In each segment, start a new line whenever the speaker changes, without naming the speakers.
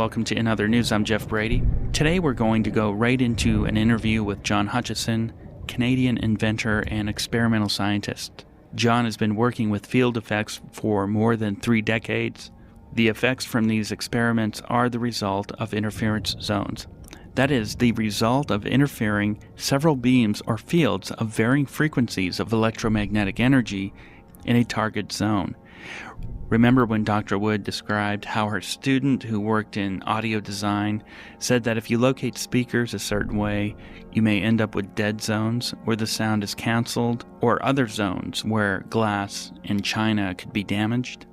welcome to In Other News. I'm Jeff Brady. Today we're going to go right into an interview with John Hutchison, Canadian inventor and experimental scientist. John has been working with field effects for more than 3 decades. The effects from these experiments are the result of interference zones. That is, the result of interfering several beams or fields of varying frequencies of electromagnetic energy in a target zone. Remember when Dr. Wood described how her student who worked in audio design said that if you locate speakers a certain way, you may end up with dead zones where the sound is canceled, or other zones where glass and china could be damaged?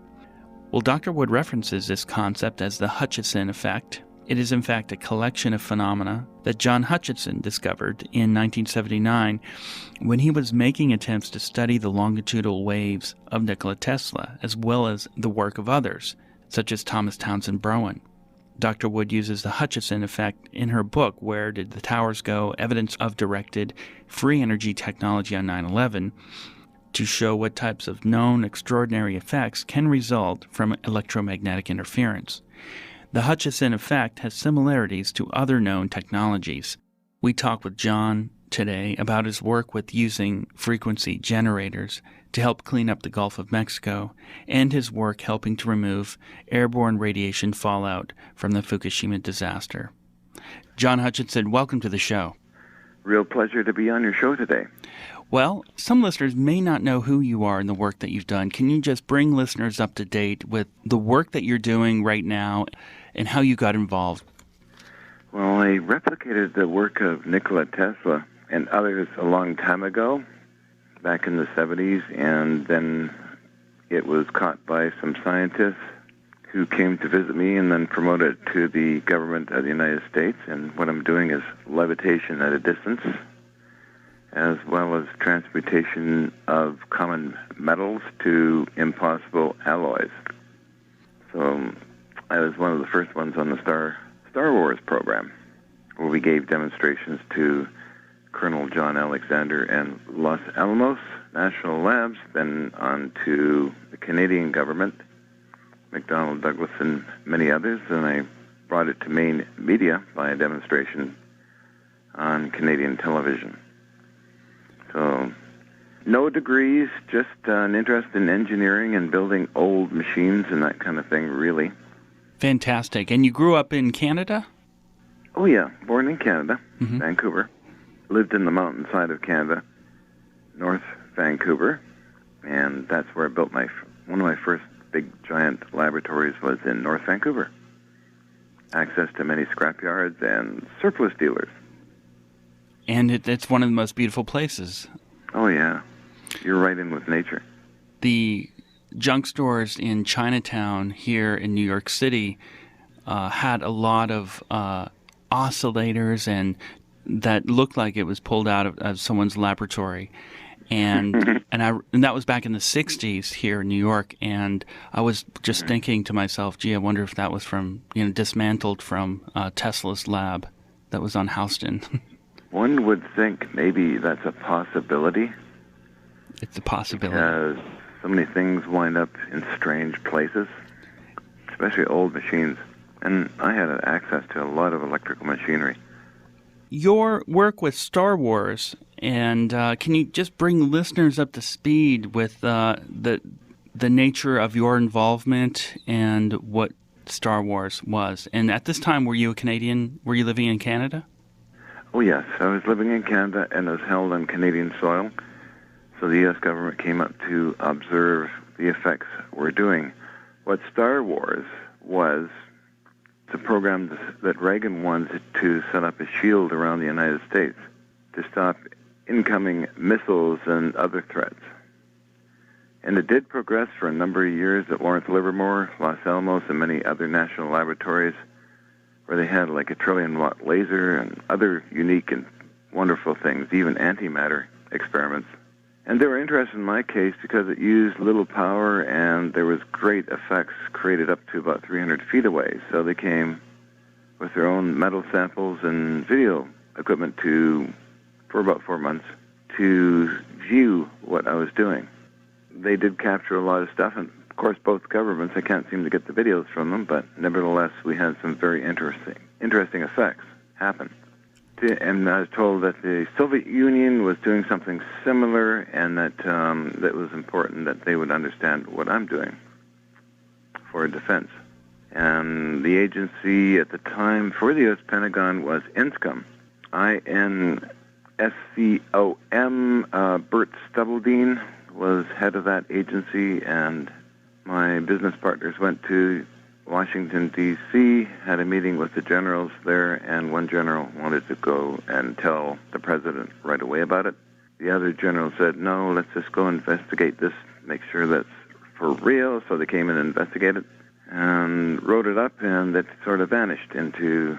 Well, Dr. Wood references this concept as the Hutchison effect. It is in fact a collection of phenomena that John Hutchison discovered in 1979 when he was making attempts to study the longitudinal waves of Nikola Tesla, as well as the work of others, such as Thomas Townsend Brown. Dr. Wood uses the Hutchison effect in her book, Where Did the Towers Go? Evidence of Directed Free Energy Technology on 9/11, to show what types of known extraordinary effects can result from electromagnetic interference. The Hutchison effect has similarities to other known technologies. We talk with John today about his work with using frequency generators to help clean up the Gulf of Mexico, and his work helping to remove airborne radiation fallout from the Fukushima disaster. John Hutchison, welcome to the show.
Real pleasure to be on your show today.
Well, some listeners may not know who you are and the work that you've done. Can you just bring listeners up to date with the work that you're doing right now and how you got involved?
Well, I replicated the work of Nikola Tesla and others a long time ago, back in the 70s, and then it was caught by some scientists who came to visit me and then promoted it to the government of the United States. And what I'm doing is levitation at a distance, as well as transmutation of common metals to impossible alloys. So I was one of the first ones on the Star Wars program, where we gave demonstrations to Colonel John Alexander and Los Alamos National Labs, then on to the Canadian government, McDonnell Douglas and many others, and I brought it to main media by a demonstration on Canadian television. So, no degrees, just an interest in engineering and building old machines and that kind of thing, really.
Fantastic. And you grew up in Canada?
Oh, yeah. Born in Canada, Vancouver. Lived in the mountainside of Canada, North Vancouver, and that's where I built one of my first big, giant laboratories was in North Vancouver. Access to many scrapyards and surplus dealers.
And it's one of the most beautiful places.
Oh, yeah. You're right in with nature.
The junk stores in Chinatown here in New York City had a lot of oscillators and that looked like it was pulled out of someone's laboratory. And and that was back in the 60s here in New York. And I was just thinking to myself, gee, I wonder if that was from, dismantled from Tesla's lab that was on Houston.
One would think maybe that's a possibility.
It's a possibility.
Because so many things wind up in strange places, especially old machines. And I had access to a lot of electrical machinery.
Your work with Star Wars, and can you just bring listeners up to speed with the nature of your involvement and what Star Wars was? And at this time, were you a Canadian? Were you living in Canada?
Oh, yes. I was living in Canada and was held on Canadian soil. So the U.S. government came up to observe the effects we're doing. What Star Wars was, it's a program that Reagan wanted to set up a shield around the United States to stop incoming missiles and other threats. And it did progress for a number of years at Lawrence Livermore, Los Alamos, and many other national laboratories, where they had like a trillion-watt laser and other unique and wonderful things, even antimatter experiments. And they were interested in my case because it used little power and there was great effects created up to about 300 feet away. So they came with their own metal samples and video equipment for about 4 months to view what I was doing. They did capture a lot of stuff, and course, both governments, I can't seem to get the videos from them, but nevertheless, we had some very interesting effects happen. And I was told that the Soviet Union was doing something similar, and that that was important that they would understand what I'm doing for defense. And the agency at the time for the U.S. Pentagon was INSCOM, INSCOM. Bert Stubbledean was head of that agency, and my business partners went to Washington, D.C., had a meeting with the generals there, and one general wanted to go and tell the president right away about it. The other general said, no, let's just go investigate this, make sure that's for real. So they came in and investigated and wrote it up, and it sort of vanished into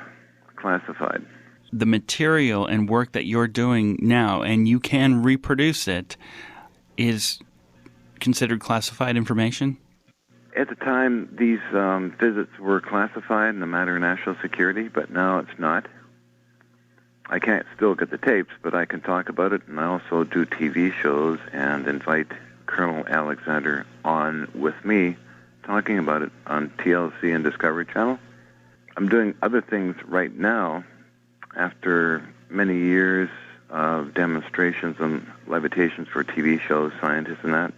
classified.
The material and work that you're doing now, and you can reproduce it, is considered classified information?
At the time, these visits were classified in a matter of national security, but now it's not. I can't still get the tapes, but I can talk about it, and I also do TV shows and invite Colonel Alexander on with me, talking about it on TLC and Discovery Channel. I'm doing other things right now after many years of demonstrations and levitations for TV shows, scientists and that.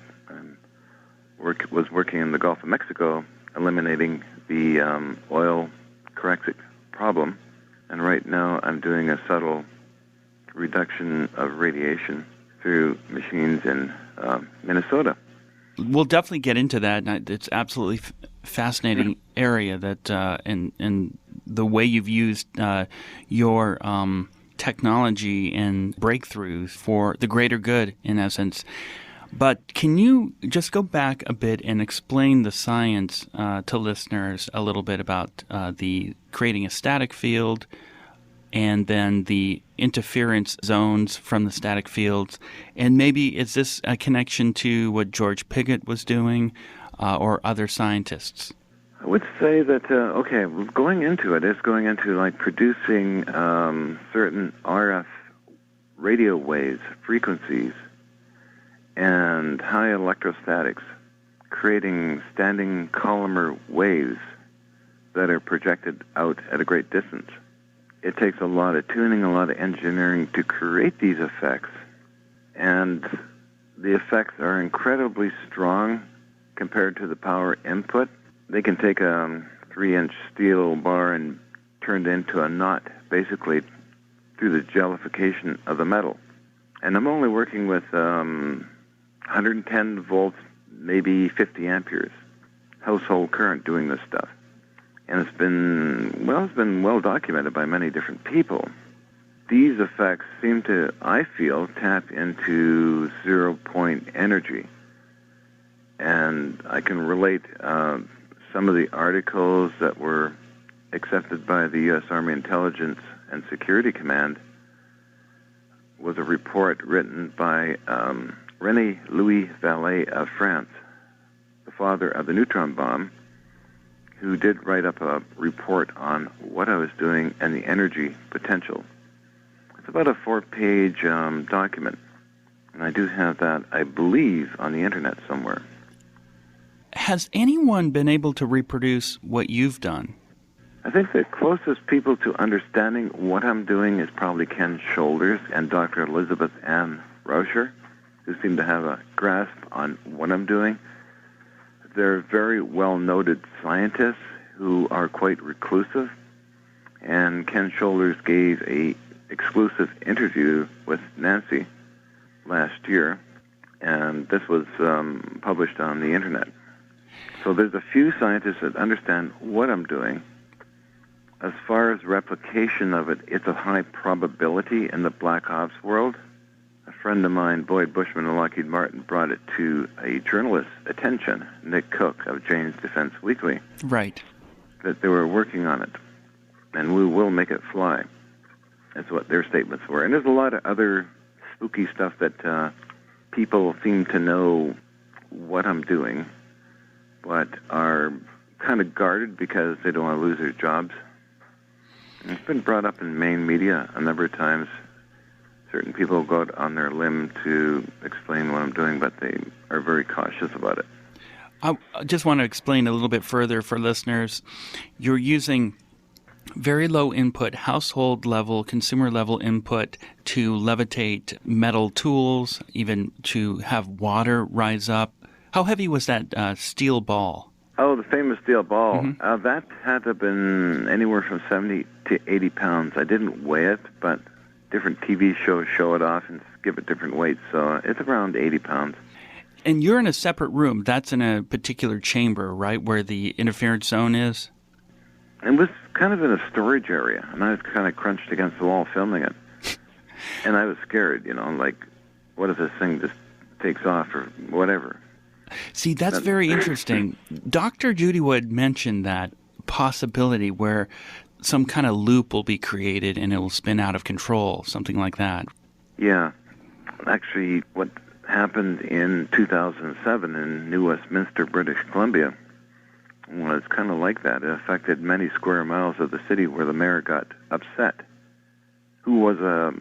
Was working in the Gulf of Mexico, eliminating the oil corrective problem. And right now I'm doing a subtle reduction of radiation through machines in Minnesota.
We'll definitely get into that. It's absolutely fascinating area that, and the way you've used your technology and breakthroughs for the greater good, in essence. But can you just go back a bit and explain the science to listeners a little bit about the creating a static field and then the interference zones from the static fields? And maybe is this a connection to what George Pigott was doing or other scientists?
I would say that, going into it is going into like producing certain RF radio waves, frequencies, and high electrostatics, creating standing columnar waves that are projected out at a great distance. It takes a lot of tuning, a lot of engineering to create these effects, and the effects are incredibly strong compared to the power input. They can take a 3-inch steel bar and turn it into a knot, basically through the jellification of the metal. And I'm only working with 110 volts, maybe 50 amperes, household current doing this stuff. And it's been well documented by many different people. These effects seem to, I feel, tap into 0-point energy. And I can relate some of the articles that were accepted by the U.S. Army Intelligence and Security Command was a report written by René Louis Vallée of France, the father of the neutron bomb, who did write up a report on what I was doing and the energy potential. It's about a 4-page document, and I do have that, I believe, on the internet somewhere.
Has anyone been able to reproduce what you've done?
I think the closest people to understanding what I'm doing is probably Ken Shoulders and Dr. Elizabeth Ann Rauscher, who seem to have a grasp on what I'm doing. They're very well-noted scientists who are quite reclusive, and Ken Shoulders gave a exclusive interview with Nancy last year, and this was published on the internet. So there's a few scientists that understand what I'm doing. As far as replication of it, it's a high probability in the black ops world. A friend of mine, Boyd Bushman of Lockheed Martin, brought it to a journalist's attention, Nick Cook of Jane's Defense Weekly.
Right.
That they were working on it, and we will make it fly. That's what their statements were. And there's a lot of other spooky stuff that people seem to know what I'm doing, but are kind of guarded because they don't want to lose their jobs. And it's been brought up in main media a number of times. Certain people go out on their limb to explain what I'm doing, but they are very cautious about it.
I just want to explain a little bit further for listeners. You're using very low input, household level, consumer level input to levitate metal tools, even to have water rise up. How heavy was that steel ball?
Oh, the famous steel ball. That had to have been anywhere from 70 to 80 pounds. I didn't weigh it, but different TV shows show it off and give it different weights, so it's around 80 pounds.
And you're in a separate room. That's in a particular chamber, right, where the interference zone is?
It was kind of in a storage area, and I was kind of crunched against the wall filming it. And I was scared, like, what if this thing just takes off or whatever?
See, that's very interesting. Dr. Judy Wood mentioned that possibility where some kind of loop will be created and it will spin out of control, something like that.
Yeah. Actually, what happened in 2007 in New Westminster, British Columbia, was kind of like that. It affected many square miles of the city where the mayor got upset, who was a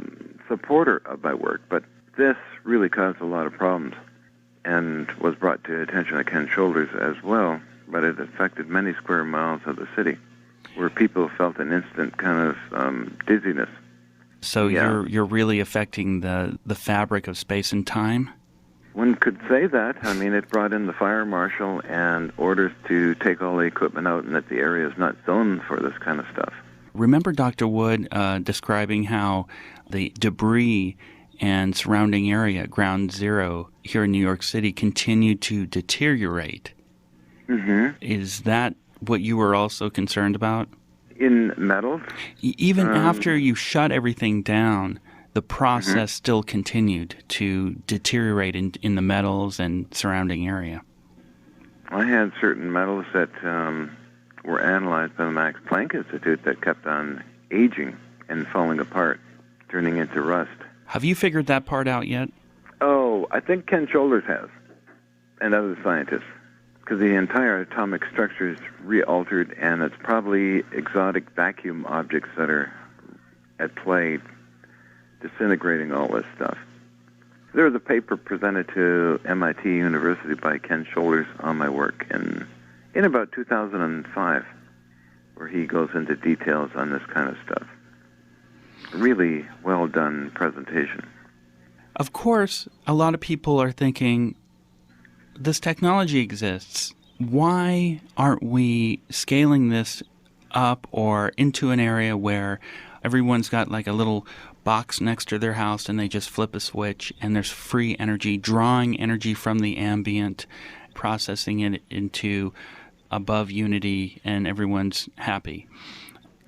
supporter of my work. But this really caused a lot of problems and was brought to attention of Ken Shoulders as well. But it affected many square miles of the city where people felt an instant kind of dizziness.
So you're really affecting the fabric of space and time?
One could say that. I mean, it brought in the fire marshal and orders to take all the equipment out and that the area is not zoned for this kind of stuff.
Remember Dr. Wood describing how the debris and surrounding area, ground zero here in New York City, continued to deteriorate.
Mm-hmm.
Is that what you were also concerned about?
In metals?
Even after you shut everything down, the process still continued to deteriorate in the metals and surrounding area.
I had certain metals that were analyzed by the Max Planck Institute that kept on aging and falling apart, turning into rust.
Have you figured that part out yet?
Oh, I think Ken Shoulders has, and other scientists, because the entire atomic structure is re-altered, and it's probably exotic vacuum objects that are at play disintegrating all this stuff. There was a paper presented to MIT University by Ken Shoulders on my work in about 2005, where he goes into details on this kind of stuff. Really well done presentation.
Of course, a lot of people are thinking, this technology exists. Why aren't we scaling this up or into an area where everyone's got like a little box next to their house and they just flip a switch and there's free energy, drawing energy from the ambient, processing it into above unity, and everyone's happy?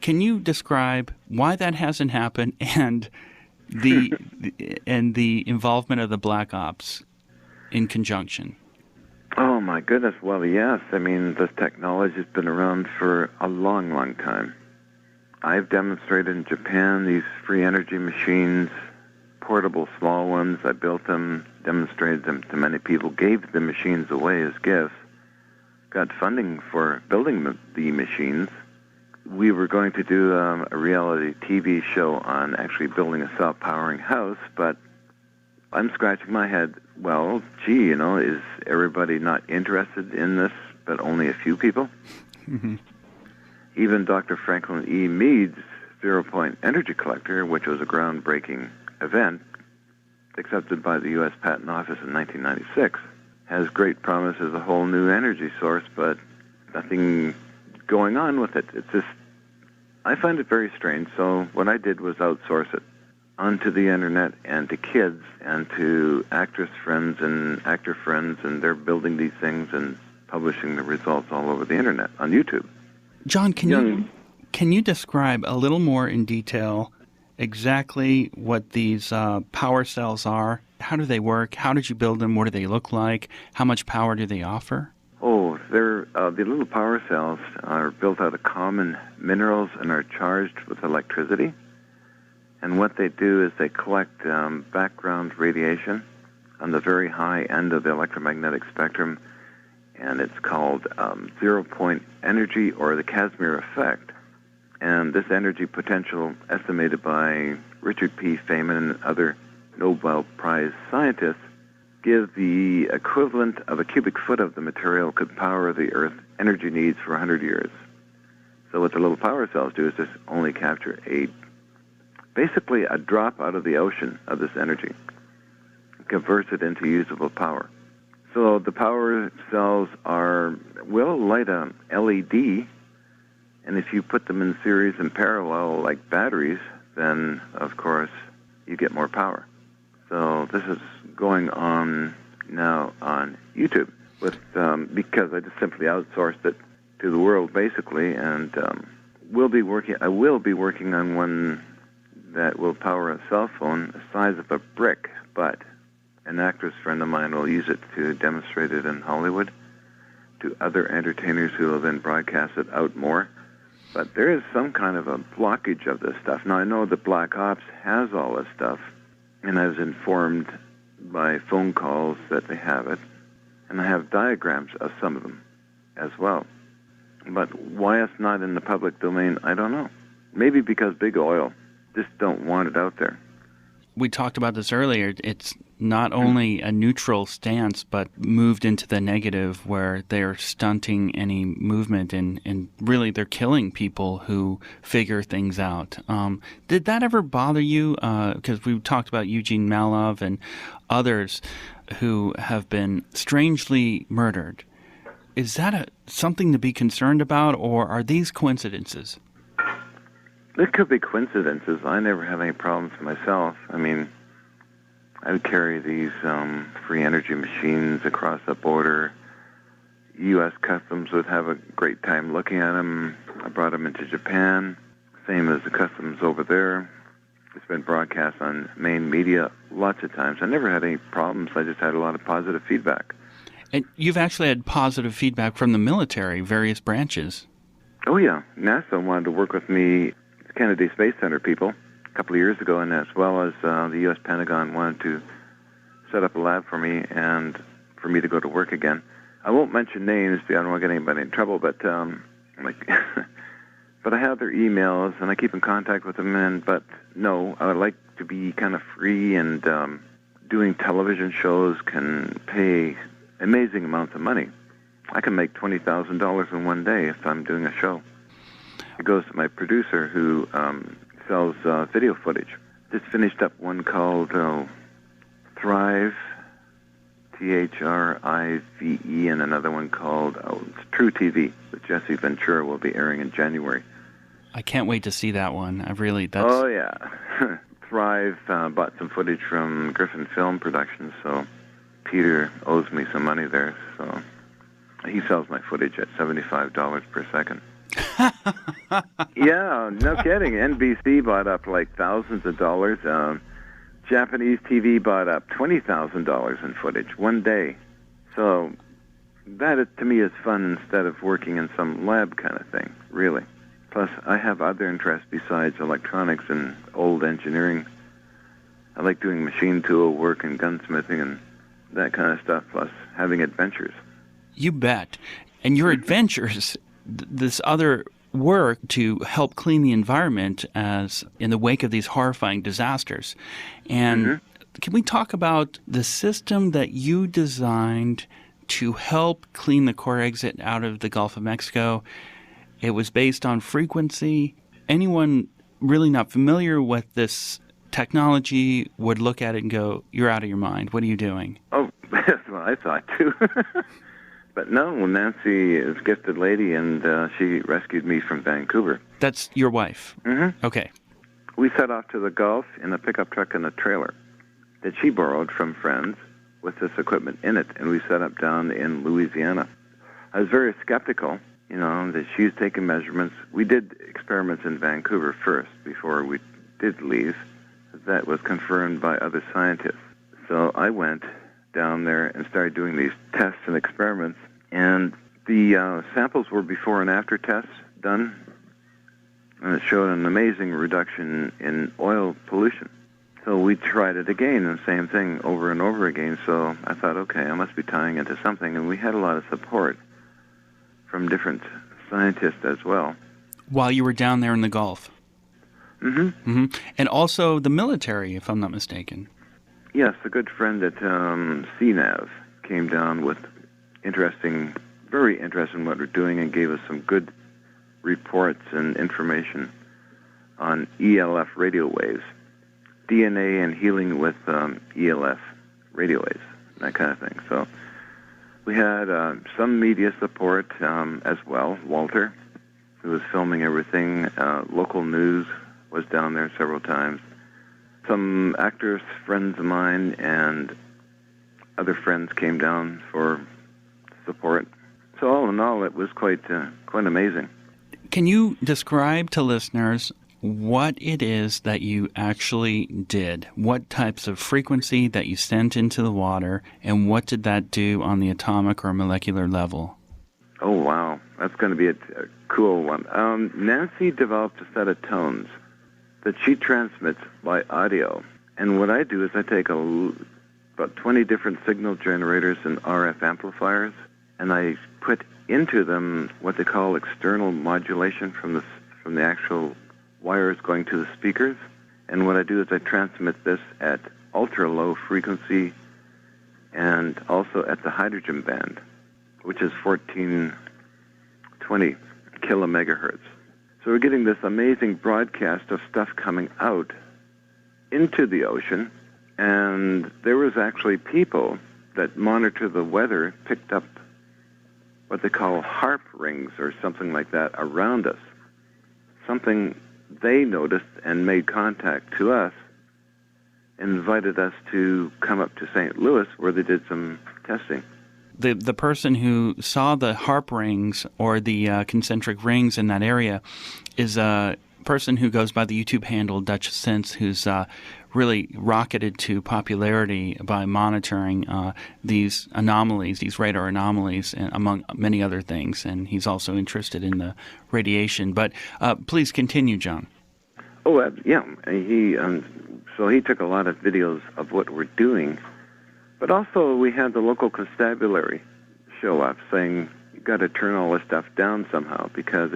Can you describe why that hasn't happened and the involvement of the Black Ops in conjunction?
Oh, my goodness. Well, yes. I mean, this technology has been around for a long, long time. I've demonstrated in Japan these free energy machines, portable small ones. I built them, demonstrated them to many people, gave the machines away as gifts, got funding for building the machines. We were going to do a reality TV show on actually building a self-powering house, but I'm scratching my head. Well, gee, is everybody not interested in this, but only a few people?
Mm-hmm.
Even Dr. Franklin E. Mead's zero-point energy collector, which was a groundbreaking event, accepted by the U.S. Patent Office in 1996, has great promise as a whole new energy source, but nothing going on with it. It's just, I find it very strange. So what I did was outsource it onto the internet and to kids and to actress friends and actor friends, and they're building these things and publishing the results all over the internet on YouTube.
John, can you describe a little more in detail exactly what these power cells are? How do they work? How did you build them? What do they look like? How much power do they offer?
Oh, they're the little power cells are built out of common minerals and are charged with electricity. And what they do is they collect background radiation on the very high end of the electromagnetic spectrum, and it's called zero-point energy or the Casimir effect. And this energy potential, estimated by Richard P. Feynman and other Nobel Prize scientists, give the equivalent of a cubic foot of the material could power the Earth's energy needs for 100 years. So what the little power cells do is just only capture basically a drop out of the ocean of this energy, converts it into usable power. So the power cells will light a LED, and if you put them in series and parallel like batteries, then of course you get more power. So this is going on now on YouTube because I just simply outsourced it to the world basically, and I will be working on one that will power a cell phone the size of a brick, but an actress friend of mine will use it to demonstrate it in Hollywood to other entertainers who will then broadcast it out more. But there is some kind of a blockage of this stuff. Now, I know that Black Ops has all this stuff, and I was informed by phone calls that they have it, and I have diagrams of some of them as well. But why it's not in the public domain, I don't know. Maybe because big oil just don't want it out there.
We talked about this earlier. It's not only a neutral stance, but moved into the negative where they're stunting any movement and really they're killing people who figure things out. Did that ever bother you? Because we talked about Eugene Malov and others who have been strangely murdered. Is that something to be concerned about, or are these coincidences?
There could be coincidences. I never have any problems myself. I mean, I would carry these free energy machines across the border. U.S. Customs would have a great time looking at them. I brought them into Japan, same as the customs over there. It's been broadcast on main media lots of times. I never had any problems. I just had a lot of positive feedback.
And you've actually had positive feedback from the military, various branches.
Oh, yeah. NASA wanted to work with me, Kennedy Space Center people, a couple of years ago, and as well as the U.S. Pentagon wanted to set up a lab for me and for me to go to work again. I won't mention names because I don't want to get anybody in trouble, but but I have their emails and I keep in contact with them. But no, I would like to be kind of free, and doing television shows can pay amazing amounts of money. I can make $20,000 in one day if I'm doing a show. It goes to my producer who sells video footage. Just finished up one called Thrive, Thrive, and another one called True TV with Jesse Ventura will be airing in January.
I can't wait to see that one.
Oh, yeah. Thrive bought some footage from Griffin Film Productions, so Peter owes me some money there. So he sells my footage at $75 per second. Yeah, no kidding. NBC bought up like thousands of dollars. Japanese TV bought up $20,000 in footage one day. So that, to me, is fun instead of working in some lab kind of thing, really. Plus, I have other interests besides electronics and old engineering. I like doing machine tool work and gunsmithing and that kind of stuff, plus having adventures.
You bet. And your adventures, this other work to help clean the environment as in the wake of these horrifying disasters. And can we talk about the system that you designed to help clean the core exit out of the Gulf of Mexico? It was based on frequency. Anyone really not familiar with this technology would look at it and go, "You're out of your mind. What are you doing?" Oh,
that's what I thought too. But no, Nancy is a gifted lady, and she rescued me from Vancouver.
That's your wife?
Mm-hmm.
Okay.
We set off to the Gulf in a pickup truck and a trailer that she borrowed from friends with this equipment in it, and we set up down in Louisiana. I was very skeptical, that she's taken measurements. We did experiments in Vancouver first before we did leave. That was confirmed by other scientists. So I went down there and started doing these tests and experiments, and the samples were before and after tests done, and it showed an amazing reduction in oil pollution. So we tried it again, and same thing over and over again. So I thought, okay, I must be tying into something, and we had a lot of support from different scientists as well.
While you were down there in the Gulf?
Mm-hmm.
And also the military, if I'm not mistaken.
Yes, a good friend at CNAV came down with very interesting what we're doing, and gave us some good reports and information on ELF radio waves, DNA and healing with ELF radio waves, that kind of thing. So we had some media support as well. Walter, who was filming everything, local news was down there several times. Some actors, friends of mine, and other friends came down for support. So all in all, it was quite amazing.
Can you describe to listeners what it is that you actually did? What types of frequency that you sent into the water, and what did that do on the atomic or molecular level?
Oh, wow. That's going to be a cool one. Nancy developed a set of tones that she transmits by audio. And what I do is I take about 20 different signal generators and RF amplifiers, and I put into them what they call external modulation from the actual wires going to the speakers. And what I do is I transmit this at ultra-low frequency and also at the hydrogen band, which is 1420 kilomegahertz. So we're getting this amazing broadcast of stuff coming out into the ocean, and there was actually people that monitor the weather picked up what they call harp rings or something like that around us. Something they noticed and made contact to us, invited us to come up to St. Louis where they did some testing.
The person who saw the harp rings or the concentric rings in that area is a person who goes by the YouTube handle Hutchison, who's really rocketed to popularity by monitoring these anomalies, these radar anomalies, among many other things. And he's also interested in the radiation. But please continue, John.
Oh, yeah. So he took a lot of videos of what we're doing. But also we had the local constabulary show up saying, you've got to turn all this stuff down somehow because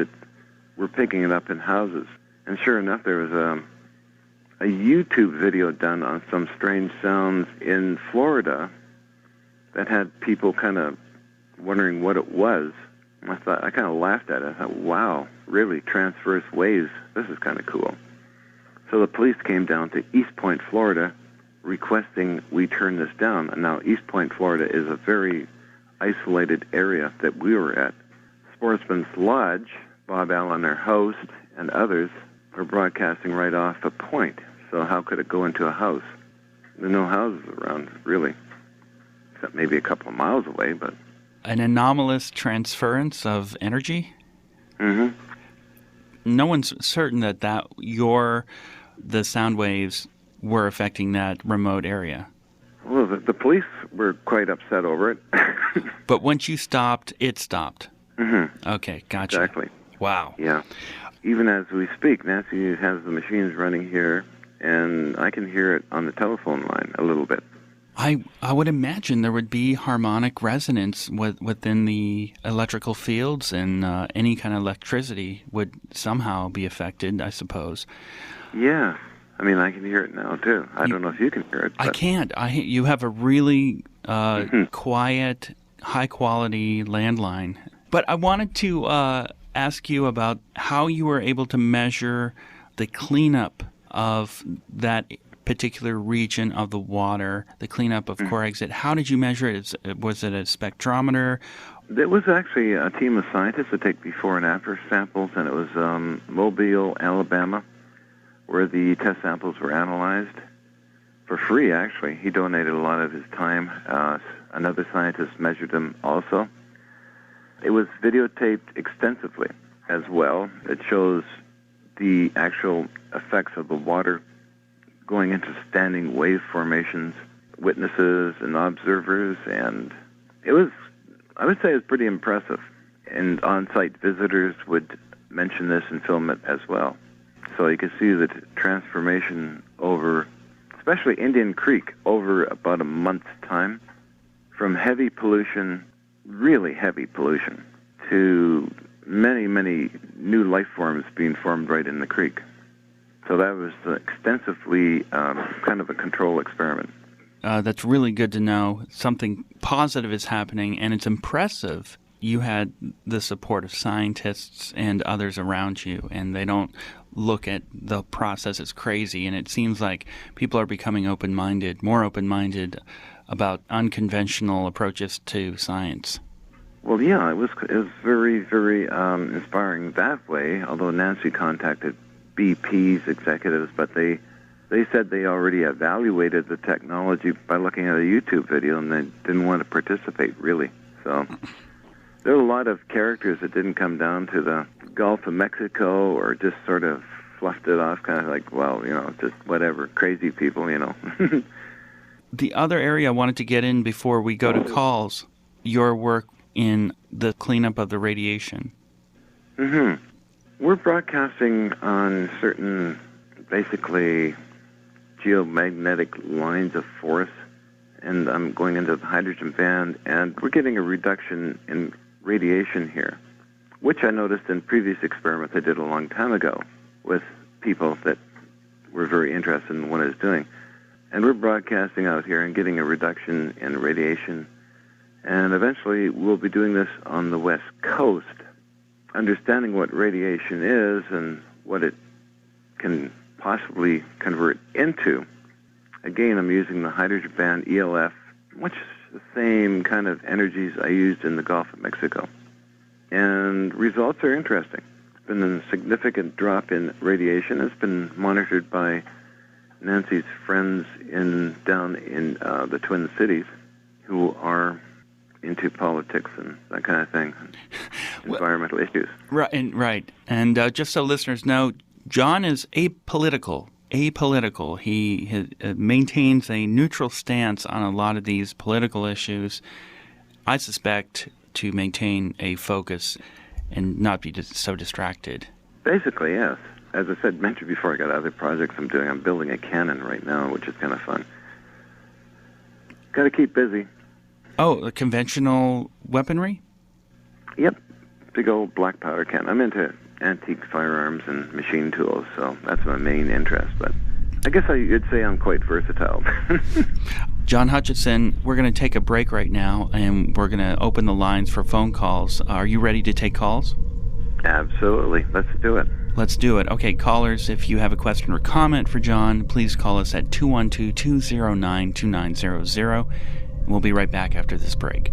we're picking it up in houses. And sure enough, there was a YouTube video done on some strange sounds in Florida that had people kind of wondering what it was. And I kind of laughed at it. I thought, wow, really, transverse waves. This is kind of cool. So the police came down to East Point, Florida, requesting we turn this down. And now East Point, Florida is a very isolated area that we were at. Sportsman's Lodge, Bob Allen, our host, and others are broadcasting right off a point. So how could it go into a house? There are no houses around, really, except maybe a couple of miles away. But
an anomalous transference of energy?
Mm-hmm.
No one's certain that the sound waves were affecting that remote area.
Well, the police were quite upset over it.
But once you stopped, it stopped.
Mm-hmm.
Okay, gotcha.
Exactly.
Wow.
Yeah. Even as we speak, Nancy has the machines running here, and I can hear it on the telephone line a little bit.
I would imagine there would be harmonic resonance within the electrical fields, and any kind of electricity would somehow be affected, I suppose.
Yeah. I mean, I can hear it now, too. I don't know if you can hear it. But
I can't. You have a really quiet, high-quality landline. But I wanted to ask you about how you were able to measure the cleanup of that particular region of the water, the cleanup of core exit. How did you measure it? Was it a spectrometer?
It was actually a team of scientists that take before and after samples, and it was Mobile, Alabama, where the test samples were analyzed for free, actually. He donated a lot of his time. Another scientist measured them also. It was videotaped extensively as well. It shows the actual effects of the water going into standing wave formations, witnesses and observers, and I would say it was pretty impressive. And on-site visitors would mention this and film it as well. So you can see the transformation over, especially Indian Creek, over about a month's time, from heavy pollution, really heavy pollution, to many, many new life forms being formed right in the creek. So that was extensively kind of a control experiment.
That's really good to know. Something positive is happening, and it's impressive. You had the support of scientists and others around you, and they don't look at the process as crazy. And it seems like people are becoming open-minded, more open-minded about unconventional approaches to science.
Well, yeah, it was very, very inspiring that way, although Nancy contacted BP's executives, but they said they already evaluated the technology by looking at a YouTube video, and they didn't want to participate, really. So there are a lot of characters that didn't come down to the Gulf of Mexico or just sort of fluffed it off, kind of like, well, just whatever, crazy people,
The other area I wanted to get in before we go to calls, your work in the cleanup of the radiation.
Mm-hmm. We're broadcasting on certain, basically, geomagnetic lines of force, and I'm going into the hydrogen band, and we're getting a reduction in radiation here, which I noticed in previous experiments I did a long time ago with people that were very interested in what I was doing. And we're broadcasting out here and getting a reduction in radiation, and eventually we'll be doing this on the West Coast, understanding what radiation is and what it can possibly convert into. Again, I'm using the hydrogen band ELF, which is the same kind of energies I used in the Gulf of Mexico. And results are interesting. It's been a significant drop in radiation. It's been monitored by Nancy's friends down in the Twin Cities who are into politics and that kind of thing, environmental issues.
Right. And just so listeners know, John is apolitical. He maintains a neutral stance on a lot of these political issues, I suspect, to maintain a focus and not be so distracted.
Basically, yes. As I mentioned before, I got other projects I'm doing. I'm building a cannon right now, which is kind of fun. Got to keep busy.
Oh, a conventional weaponry?
Yep. Big old black powder cannon. I'm into antique firearms and machine tools, so that's my main interest. But I guess you'd say I'm quite versatile.
John Hutchison, we're going to take a break right now, and we're going to open the lines for phone calls. Are you ready to take calls?
Absolutely. Let's do it.
Let's do it. Okay, callers, if you have a question or comment for John, please call us at 212-209-2900. And we'll be right back after this break.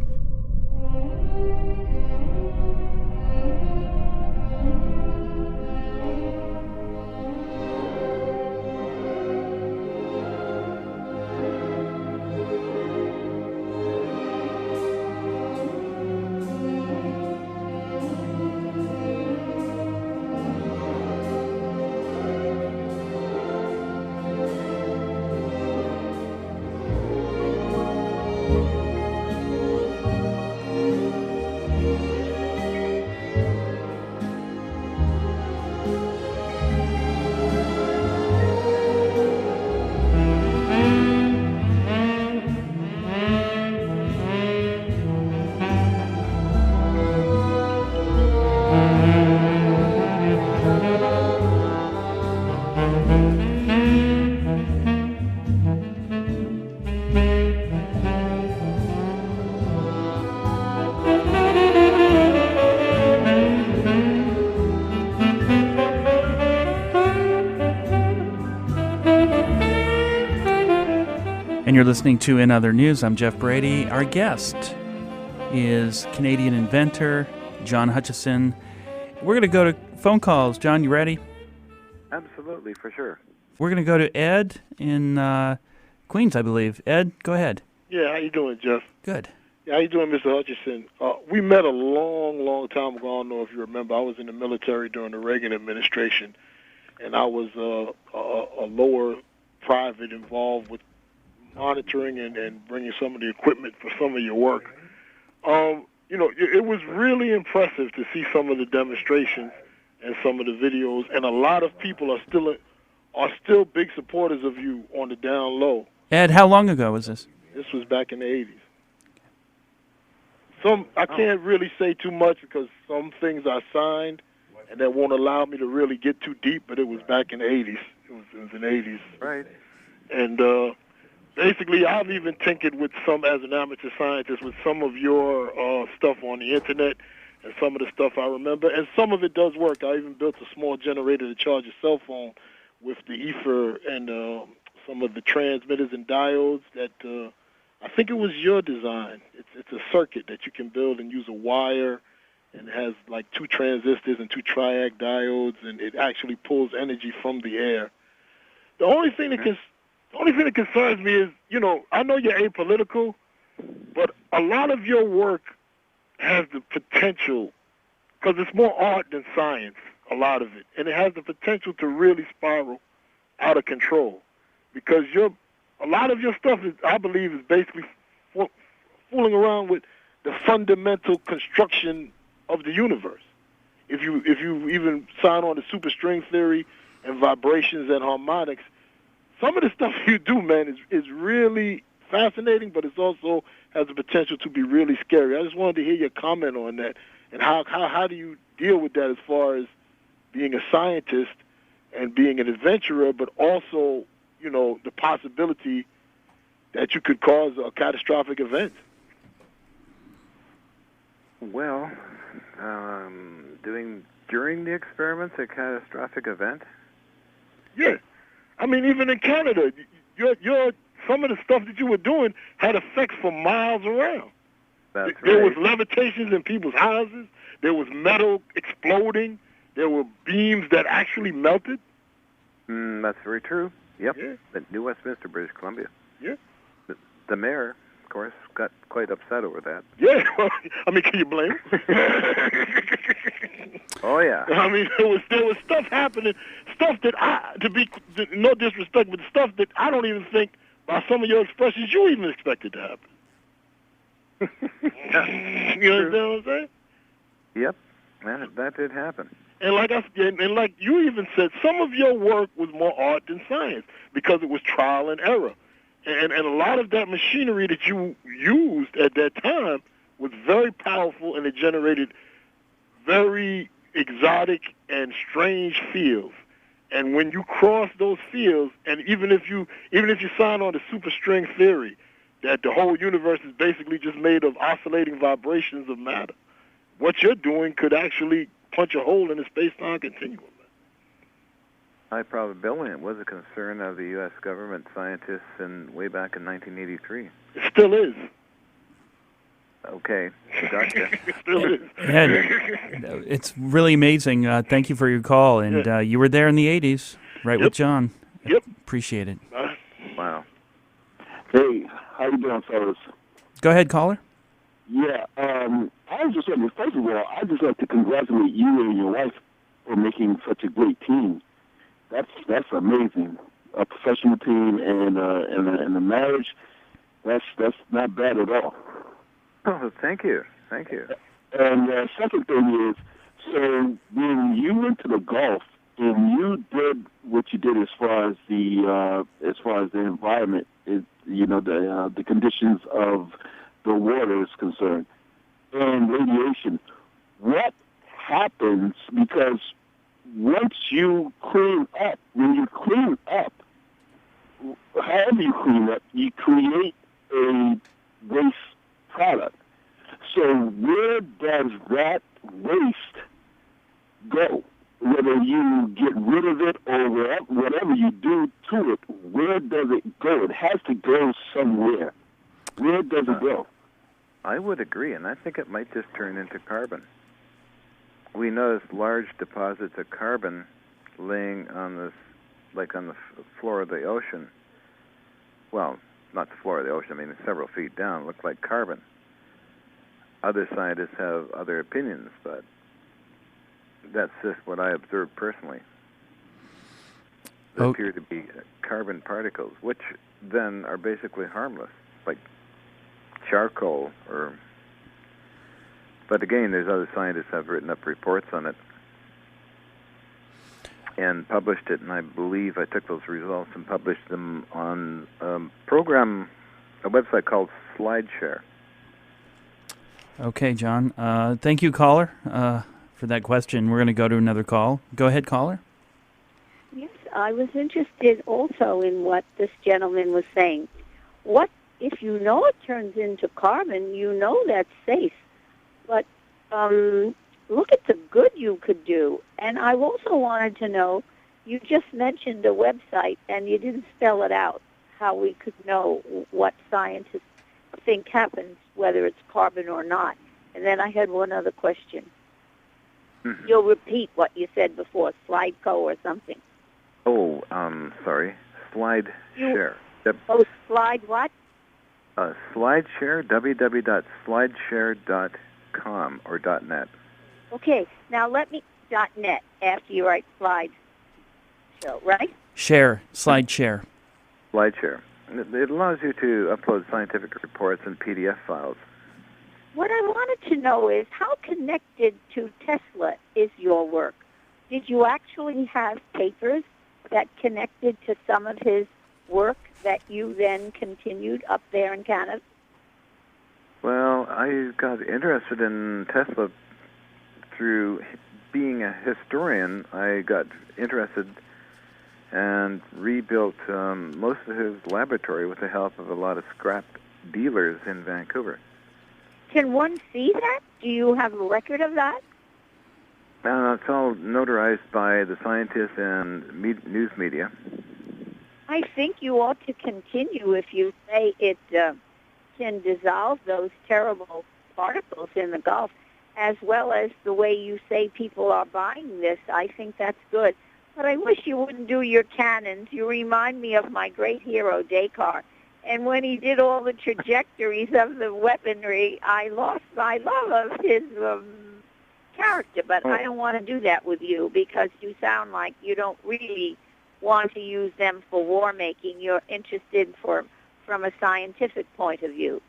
And you're listening to In Other News. I'm Jeff Brady. Our guest is Canadian inventor John Hutchison. We're going to go to phone calls. John, you ready?
Absolutely, for sure.
We're going to go to Ed in Queens, I believe. Ed, go ahead.
Yeah, how you doing, Jeff?
Good.
Yeah, how you doing, Mr. Hutchison? We met a long time ago. I don't know if you remember. I was in the military during the Reagan administration, and I was a lower private involved with monitoring and bringing some of the equipment for some of your work. It was really impressive to see some of the demonstrations and some of the videos, and a lot of people are still big supporters of you on the down low.
Ed, how long ago was this?
This was back in the 80s. I can't really say too much because some things I signed and that won't allow me to really get too deep, but it was back in the 80s. It was in the 80s.
Right.
And basically, I've even tinkered with some, as an amateur scientist, with some of your stuff on the internet and some of the stuff I remember. And some of it does work. I even built a small generator to charge a cell phone with the ether and some of the transmitters and diodes that I think it was your design. It's a circuit that you can build and use a wire, and it has like 2 transistors and 2 triac diodes, and it actually pulls energy from the air. The only thing that concerns me is, I know you're apolitical, but a lot of your work has the potential, because it's more art than science, a lot of it, and it has the potential to really spiral out of control, because a lot of your stuff, I believe, is basically fooling around with the fundamental construction of the universe. If you even sign on to superstring theory and vibrations and harmonics, some of the stuff you do, man, is really fascinating, but it also has the potential to be really scary. I just wanted to hear your comment on that, and how do you deal with that as far as being a scientist and being an adventurer, but also, the possibility that you could cause a catastrophic event?
Well, doing during the experiments a catastrophic event?
Yeah. I mean, even in Canada, some of the stuff that you were doing had effects for miles around.
That's
there
right.
was levitations in people's houses. There was metal exploding. There were beams that actually melted.
That's very true. Yep.
Yeah.
At New Westminster, British Columbia.
Yeah.
The mayor, of course, got quite upset over that.
Yeah. I mean, can you blame him?
Oh, yeah.
I mean, there was stuff happening, stuff that no disrespect, but stuff that I don't even think, by some of your expressions, you even expected to happen. You understand what I'm saying?
Yep. That did happen.
And like you even said, some of your work was more art than science because it was trial and error. And a lot of that machinery that you used at that time was very powerful, and it generated very exotic and strange fields. And when you cross those fields, and even if you sign on to superstring theory, that the whole universe is basically just made of oscillating vibrations of matter, what you're doing could actually punch a hole in the space-time continuum.
High probability. It was a concern of the U.S. government scientists way back in 1983.
It still is.
Okay, gotcha.
It still is.
Ed, it's really amazing. Thank you for your call. And you were there in the 80s, right, with John.
Yep.
Appreciate it.
Wow.
Hey, how you doing, fellas?
Go ahead, caller.
Yeah, I was just wondering, first of all, I'd just like to congratulate you and your wife for making such a great team. That's amazing. A professional team and a marriage, that's not bad at all.
Oh, thank you.
And second thing is, so when you went to the Gulf and you did what you did as far as the environment, the conditions of the water is concerned, and radiation, what happens? Because once you clean up, however you clean up, you create a waste product. So where does that waste go? Whether you get rid of it or whatever you do to it, where does it go? It has to go somewhere. Where does it go?
I would agree, and I think it might just turn into carbon. We noticed large deposits of carbon laying on the floor of the ocean. Well, not the floor of the ocean. I mean, several feet down, it looked like carbon. Other scientists have other opinions, but that's just what I observed personally. There appear to be carbon particles, which then are basically harmless, like charcoal But again, there's other scientists have written up reports on it and published it, and I believe I took those results and published them on a website called SlideShare.
Okay, John. Thank you, caller, for that question. We're going to go to another call. Go ahead, caller.
Yes, I was interested also in what this gentleman was saying. what if you know it turns into carbon? You know that's safe, but look at the good you could do. And I also wanted to know, you just mentioned a website, and you didn't spell it out, how we could know what scientists think happens, whether it's carbon or not. And then I had one other question.
Mm-hmm.
You'll repeat what you said before, SlideCo or something.
Oh, sorry. SlideShare.
Oh, slide what?
SlideShare, www.slideshare.com or .net.
Okay, now let me, .net, after you write slide show, right?
Share, SlideShare.
SlideShare. It allows you to upload scientific reports and PDF files.
What I wanted to know is, how connected to Tesla is your work? Did you actually have papers that connected to some of his work that you then continued up there in Canada?
Well, I got interested in Tesla through being a historian. I got interested and rebuilt most of his laboratory with the help of a lot of scrap dealers in Vancouver.
Can one see that? Do you have a record of that?
It's all notarized by the scientists and news media.
I think you ought to continue if you say it can dissolve those terrible particles in the Gulf, as well as the way you say people are buying this. I think that's good. But I wish you wouldn't do your cannons. You remind me of my great hero, Descartes. And when he did all the trajectories of the weaponry, I lost my love of his character. But I don't want to do that with you, because you sound like you don't really want to use them for war making. You're interested from a scientific point of view.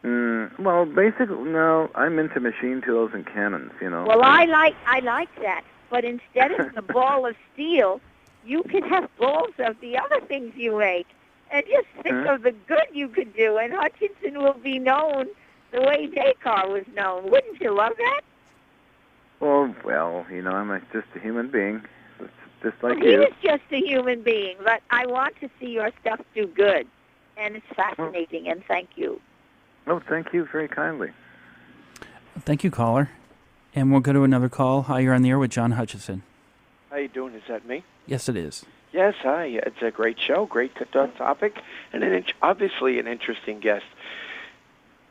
Well, basically, no. I'm into machine tools and cannons.
Well, I like that. But instead of the ball of steel, you can have balls of the other things you make. And just think of the good you could do, and Hutchison will be known the way Descartes was known. Wouldn't you love that?
Well, I'm just a human being, just like
He
you.
was just a human being, but I want to see your stuff do good, and it's fascinating, and thank you.
Oh, thank you very kindly.
Thank you, caller. And we'll go to another call. Hi, you're on the air with John Hutchison.
How you doing? Is that me?
Yes, it is.
Yes, hi. It's a great show, great topic, and obviously an interesting guest.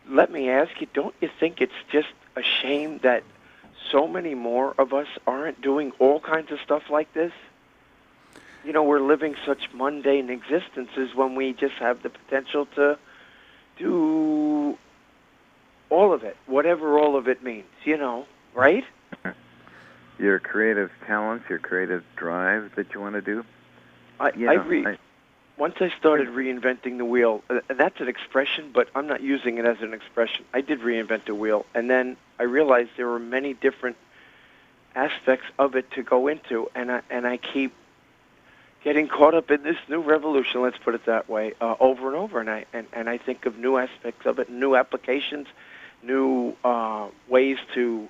Let me ask you, don't you think it's just a shame that so many more of us aren't doing all kinds of stuff like this? We're living such mundane existences when we just have the potential to do all of it, whatever all of it means, right?
Your creative talents, your creative drive that you want to do.
Once I started reinventing the wheel, that's an expression, but I'm not using it as an expression. I did reinvent the wheel, and then I realized there were many different aspects of it to go into, and I keep getting caught up in this new revolution, let's put it that way, over and over, and I think of new aspects of it, new applications, new ways to